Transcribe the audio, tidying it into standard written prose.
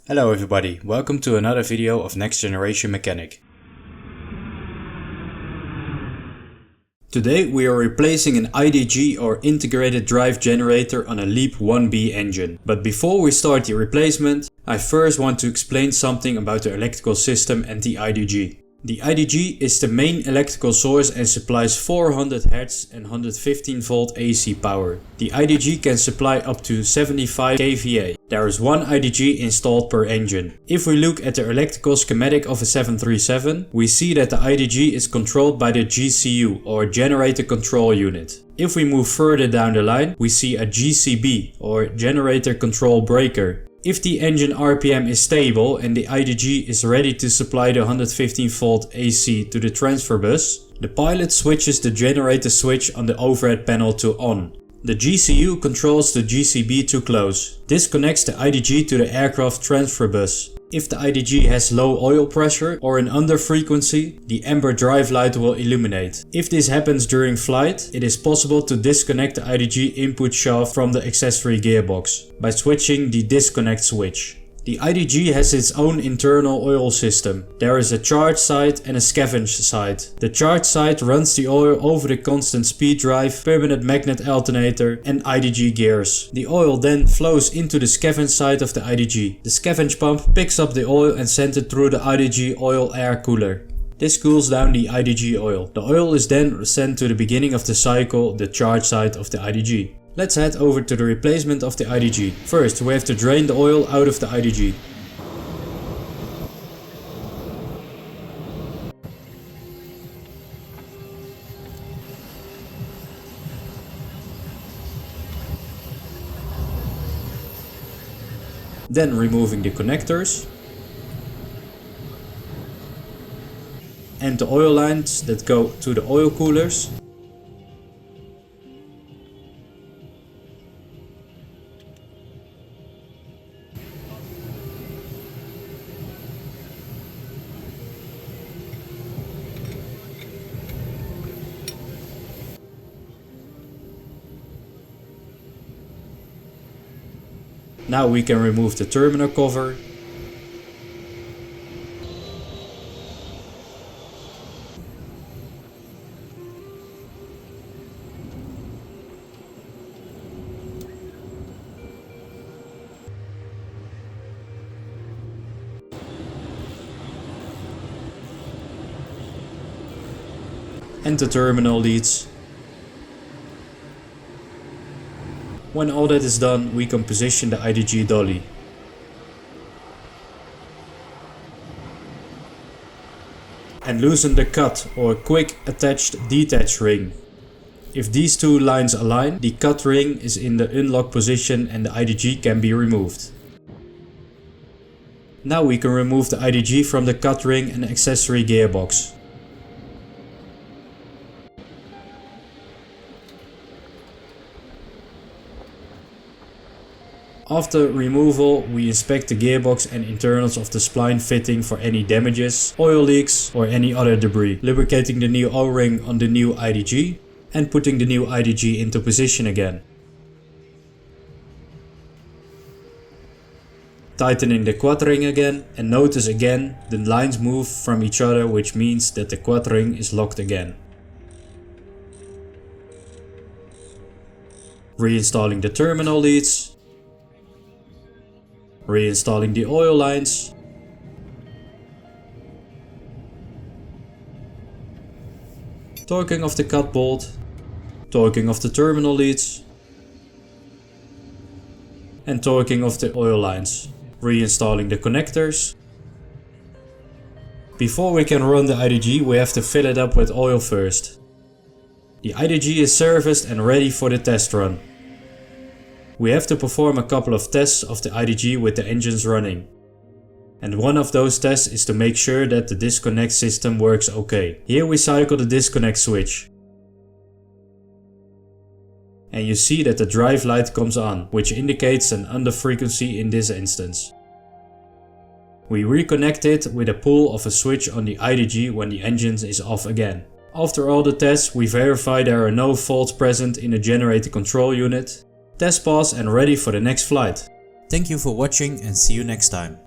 Hello everybody, welcome to another video of Next Generation Mechanic. Today we are replacing an IDG or integrated drive generator on a LEAP 1B engine. But before we start the replacement, I first want to explain something about the electrical system and the IDG. The IDG is the main electrical source and supplies 400 Hz and 115 volt AC power. The IDG can supply up to 75 kVA. There is one IDG installed per engine. If we look at the electrical schematic of a 737, we see that the IDG is controlled by the GCU or Generator Control Unit. If we move further down the line, we see a GCB or Generator Control Breaker. If the engine RPM is stable and the IDG is ready to supply the 115 volt AC to the transfer bus, the pilot switches the generator switch on the overhead panel to on. The GCU controls the GCB to close. This connects the IDG to the aircraft transfer bus. If the IDG has low oil pressure or an under frequency, the amber drive light will illuminate. If this happens during flight, it is possible to disconnect the IDG input shaft from the accessory gearbox by switching the disconnect switch. The IDG has its own internal oil system. There is a charge side and a scavenge side. The charge side runs the oil over the constant speed drive, permanent magnet alternator and IDG gears. The oil then flows into the scavenge side of the IDG. The scavenge pump picks up the oil and sends it through the IDG oil air cooler. This cools down the IDG oil. The oil is then sent to the beginning of the cycle, the charge side of the IDG. Let's head over to the replacement of the IDG. First, we have to drain the oil out of the IDG. Then removing the connectors and the oil lines that go to the oil coolers. Now we can remove the terminal cover. And the terminal leads. When all that is done, we can position the IDG dolly. And loosen the cut or quick attached detach ring. If these two lines align, the cut ring is in the unlock position and the IDG can be removed. Now we can remove the IDG from the cut ring and accessory gearbox. After removal, we inspect the gearbox and internals of the spline fitting for any damages, oil leaks or any other debris, lubricating the new O-ring on the new IDG and putting the new IDG into position again. Tightening the quad ring again, and notice again the lines move from each other, which means that the quad ring is locked again. Reinstalling the terminal leads. Reinstalling the oil lines. Torquing off the cut bolt. Torquing off the terminal leads. And torquing off the oil lines. Reinstalling the connectors. Before we can run the IDG, we have to fill it up with oil first. The IDG is serviced and ready for the test run. We have to perform a couple of tests of the IDG with the engines running. And one of those tests is to make sure that the disconnect system works okay. Here we cycle the disconnect switch. And you see that the drive light comes on, which indicates an under frequency in this instance. We reconnect it with a pull of a switch on the IDG when the engine is off again. After all the tests, we verify there are no faults present in the generator control unit. Test pass and ready for the next flight. Thank you for watching and see you next time.